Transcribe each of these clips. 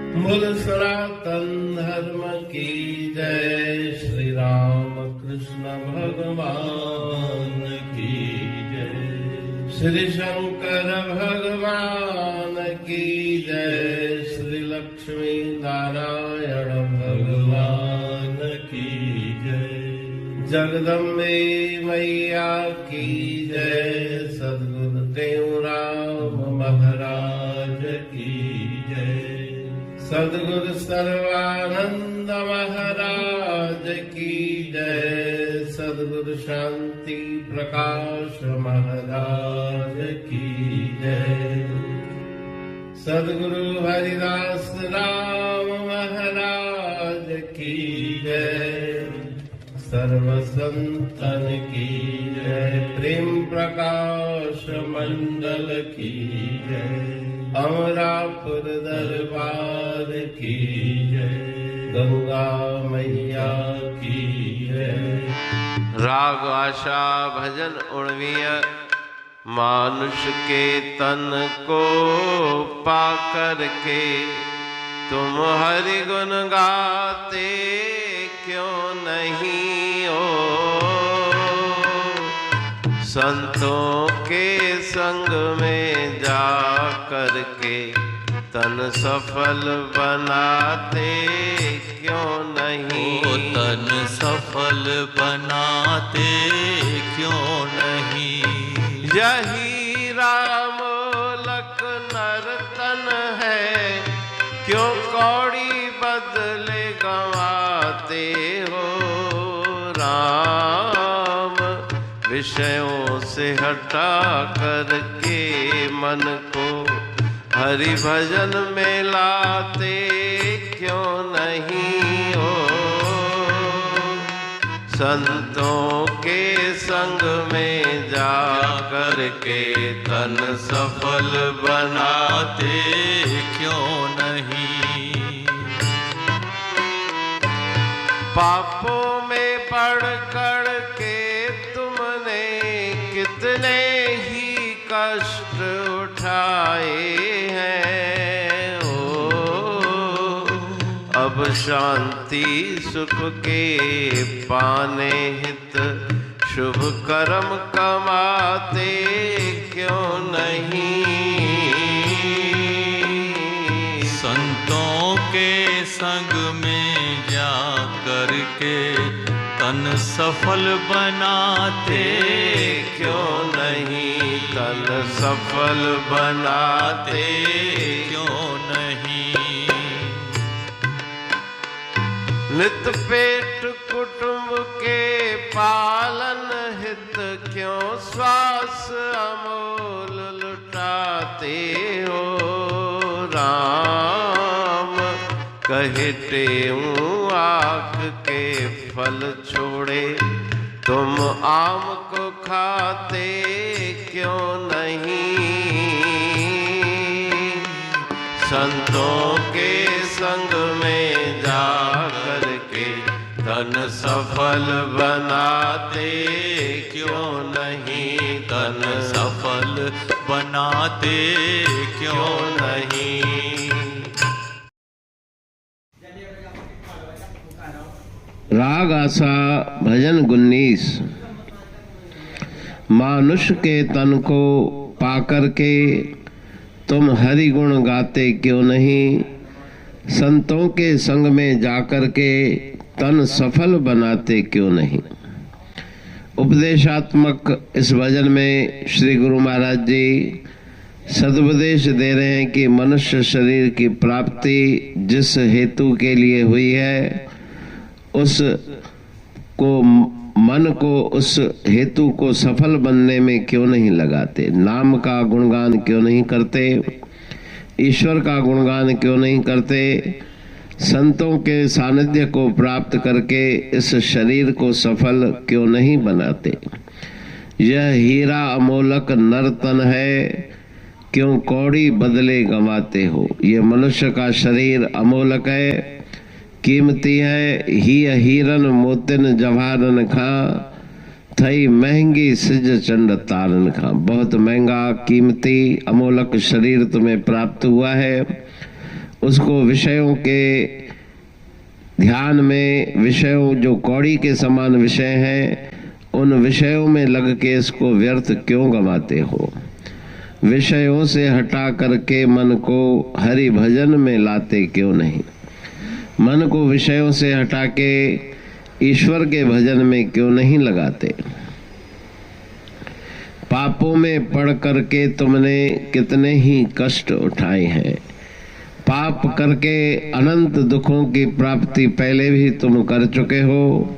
बोल सनातन धर्म की जय। श्री राम कृष्ण भगवान की जय। श्री शंकर भगवान की जय। श्री लक्ष्मी नारायण भगवान की जय। जगदम्बे मैया की जय। सद्गुरुदेव राम महाराज की जय। सद्गुरु सर्वानंद महाराज की जय। सद्गुरु शांति प्रकाश महाराज की जय। सद्गुरु हरिदास राम महाराज की जय। सर्व संतन की जय। प्रेम प्रकाश मंडल की जय। अमरापुर दरबार की जय। गंगा मैया की जय। राग आशा भजन उर्वीय। मानुष के तन को पाकर के तुम हरि गुण गाते क्यों नहीं हो। संतों के संग में जा करके तन सफल बनाते क्यों नहीं। तन सफल बनाते क्यों नहीं। यही रामोलक नर्तन है क्यों कौड़ी बदले गंवाते हो। राम विषयों से हटा करके मन को हरि भजन में लाते क्यों नहीं हो। संतों के संग में जा करके तन सफल बनाते क्यों नहीं। पापों में पड़ कर के तुमने कितने ही कष्ट उठाए हैं। ओ अब शांति सुख के पाने हित शुभ कर्म कमाते क्यों नहीं। संतों के संग में जा करके तन सफल बनाते क्यों नहीं। तन सफल बनाते क्यों नहीं। नित पेट कुटुंब के पालन हित क्यों श्वास अमोल लुटाते हो। राम कहे टेऊं आँख के फल छोड़े तुम आम को खाते क्यों नहीं। संतों के संग में जा करके तन सफल बनाते क्यों नहीं। तन सफल बनाते क्यों नहीं। राग आशा भजन 19। मानुष के तन को पाकर के तुम हरि गुण गाते क्यों नहीं। संतों के संग में जाकर के तन सफल बनाते क्यों नहीं। उपदेशात्मक इस भजन में श्री गुरु महाराज जी सदुपदेश दे रहे हैं कि मनुष्य शरीर की प्राप्ति जिस हेतु के लिए हुई है उस को मन को उस हेतु को सफल बनने में क्यों नहीं लगाते। नाम का गुणगान क्यों नहीं करते। ईश्वर का गुणगान क्यों नहीं करते। संतों के सानिध्य को प्राप्त करके इस शरीर को सफल क्यों नहीं बनाते। यह हीरा अमोलक नर्तन है क्यों कौड़ी बदले गंवाते हो। ये मनुष्य का शरीर अमोलक है, कीमती है। ही हीरन मोतिन जवाहरन खां थई महंगी सिज चंड तारन खां। बहुत महंगा कीमती अमोलक शरीर तुम्हें प्राप्त हुआ है उसको विषयों के ध्यान में, विषयों जो कौड़ी के समान विषय हैं, उन विषयों में लग के इसको व्यर्थ क्यों गंवाते हो? विषयों से हटा करके मन को हरि भजन में लाते क्यों नहीं? मन को विषयों से हटा के ईश्वर के भजन में क्यों नहीं लगाते? पापों में पड़ करके तुमने कितने ही कष्ट उठाए हैं। पाप करके अनंत दुखों की प्राप्ति पहले भी तुम कर चुके हो।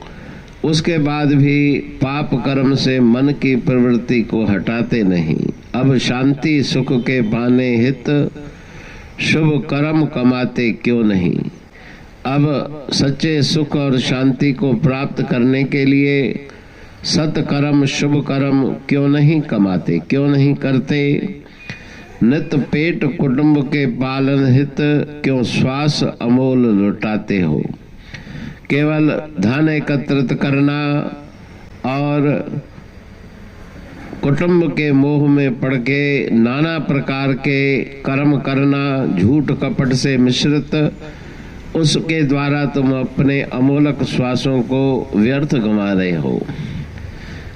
उसके बाद भी पाप कर्म से मन की प्रवृत्ति को हटाते नहीं। अब शांति सुख के पाने हित शुभ कर्म कमाते क्यों नहीं? अब सच्चे सुख और शांति को प्राप्त करने के लिए सत्कर्म शुभ कर्म क्यों नहीं कमाते, क्यों नहीं करते? नित पेट कुटुंब के पालन हित क्यों श्वास अमोल लुटाते हो? केवल धन एकत्रित करना और कुटुंब के मोह में पड़ के नाना प्रकार के कर्म करना, झूठ कपट से मिश्रित, उसके द्वारा तुम अपने अमोलक श्वासों को व्यर्थ गंवा रहे हो।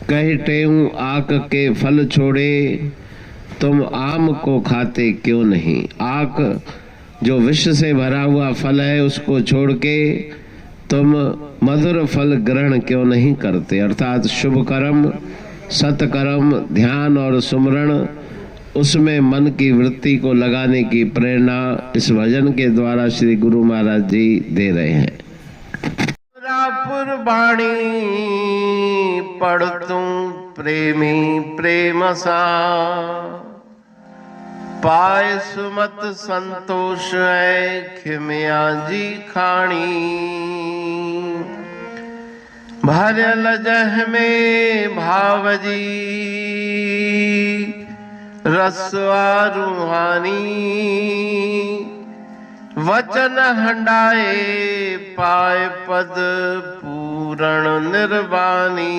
कहे टेऊ आक के फल छोड़े, तुम आम को खाते क्यों नहीं? आक जो विष से भरा हुआ फल है, उसको छोड़ के तुम मधुर फल ग्रहण क्यों नहीं करते? अर्थात शुभ कर्म, सत्कर्म, ध्यान और सुमरण, उसमें मन की वृत्ति को लगाने की प्रेरणा इस भजन के द्वारा श्री गुरु महाराज जी दे रहे हैं। पुरबाणी पढ़तू प्रेमी प्रेम सा, पाए सुमत संतोष है खिमिया जी खाणी। भरल जह में भावजी रसवा रूहानी, वचन हंडाए पाए पद पूरण निर्वाणी।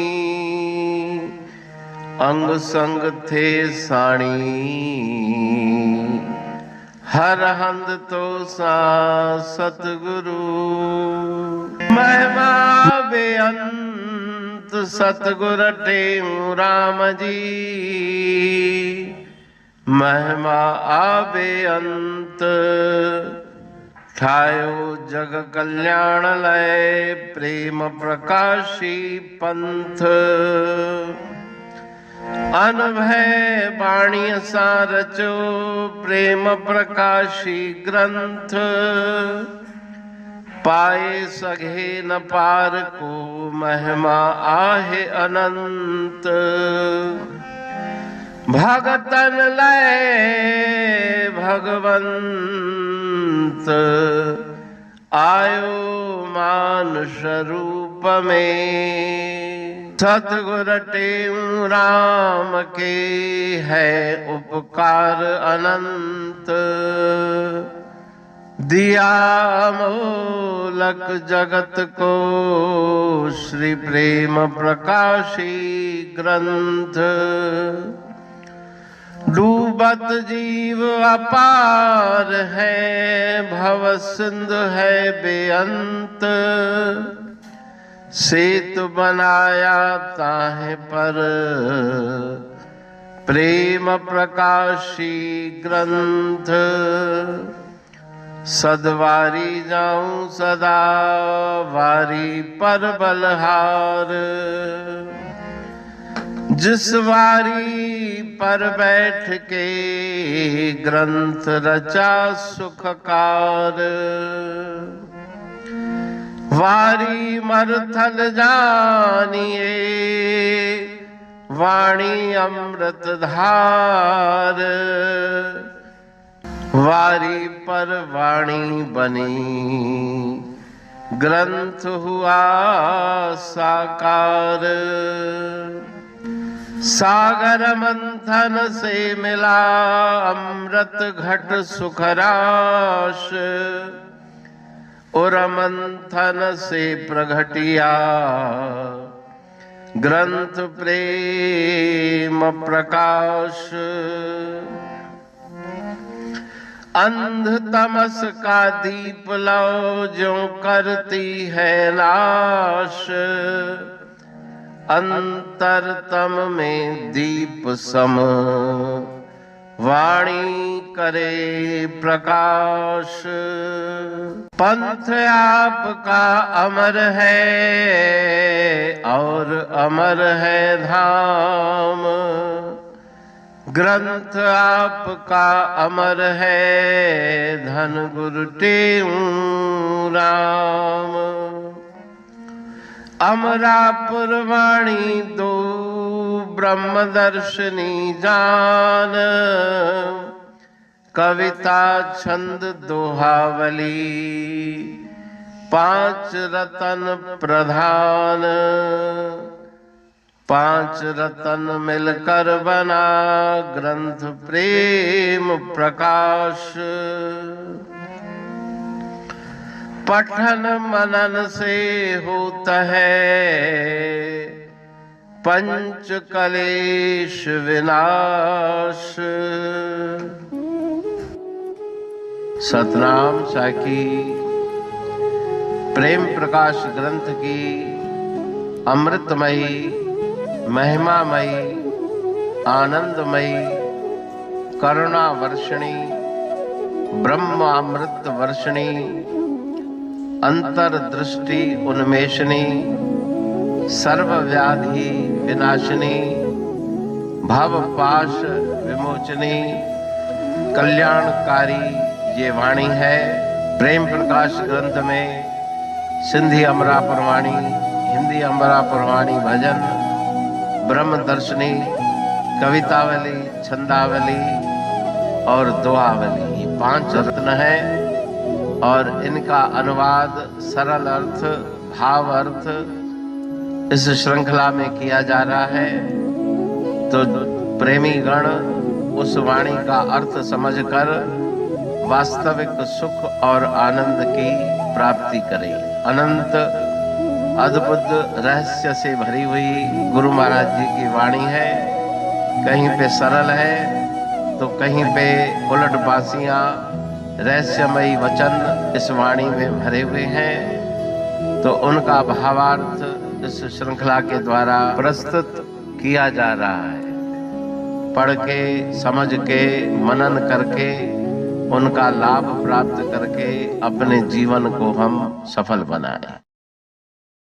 अंग संग थे साणी, हर हंद तो सा सतगुरु। महिमा बेअंत सतगुर टेऊ राम जी, महिमा आबे अंत। ठायो जग कल्याण लय प्रेम प्रकाशी पंथ। अनभय बाणी सा रचो प्रेम प्रकाशी ग्रंथ। पाए सघे न पार को महिमा आहे अनंत। भगतन लय भगवंत, आयो मानुष रूप में। सतगुर टेऊ राम के है उपकार अनंत। दिया मोलक जगत को श्री प्रेम प्रकाशी ग्रंथ। डूबत जीव अपार है, भव सिंधु है बेअंत। सेतु बनाया ताहे पर प्रेम प्रकाशी ग्रंथ। सदवारी जाऊं सदा वारी पर बलहार। जिस वारी पर बैठ के ग्रंथ रचा सुखकार। वारी मरथल जानिए वाणी अमृत धार। वारी पर वाणी बनी ग्रंथ हुआ साकार। सागर मंथन से मिला अमृत घट सुखराश। और मंथन से प्रगटिया ग्रंथ प्रेम प्रकाश। अंध तमस का दीप लो जो करती है नाश, अंतरतम में दीप सम वाणी करे प्रकाश। पंथ आपका अमर है और अमर है धाम, ग्रंथ आपका अमर है धन गुरु टेऊ राम। अमरापुर वाणी दो ब्रह्मदर्शनी जान, कविता छंद दोहावली पांच रतन प्रधान। पांच रतन मिलकर बना ग्रंथ प्रेम प्रकाश। पठन मनन से होता है पंच कलेश विनाश। सतनाम साखी प्रेम प्रकाश ग्रंथ की अमृतमयी महिमामयी आनंदमयी करुणा वर्षिणी ब्रह्मामृत वर्षिणी अंतरदृष्टि उन्मेषणी सर्वव्याधि विनाशिनी भवपाश विमोचनी कल्याणकारी ये वाणी है। प्रेम प्रकाश ग्रंथ में सिंधी अमरापुर वाणी, हिंदी अमरापुर वाणी भजन, ब्रह्म दर्शनी, कवितावली, छंदावली और दोहावली, ये पांच रत्न है और इनका अनुवाद सरल अर्थ भाव अर्थ इस श्रृंखला में किया जा रहा है। तो प्रेमी गण उस वाणी का अर्थ समझकर वास्तविक सुख और आनंद की प्राप्ति करें। अनंत अद्भुत रहस्य से भरी हुई गुरु महाराज जी की वाणी है। कहीं पे सरल है तो कहीं पे उलट बासियां रहस्यमयी वचन इस वाणी में भरे हुए हैं। तो उनका भावार्थ इस श्रृंखला के द्वारा प्रस्तुत किया जा रहा है। पढ़ के समझ के मनन करके उनका लाभ प्राप्त करके अपने जीवन को हम सफल बनाएं।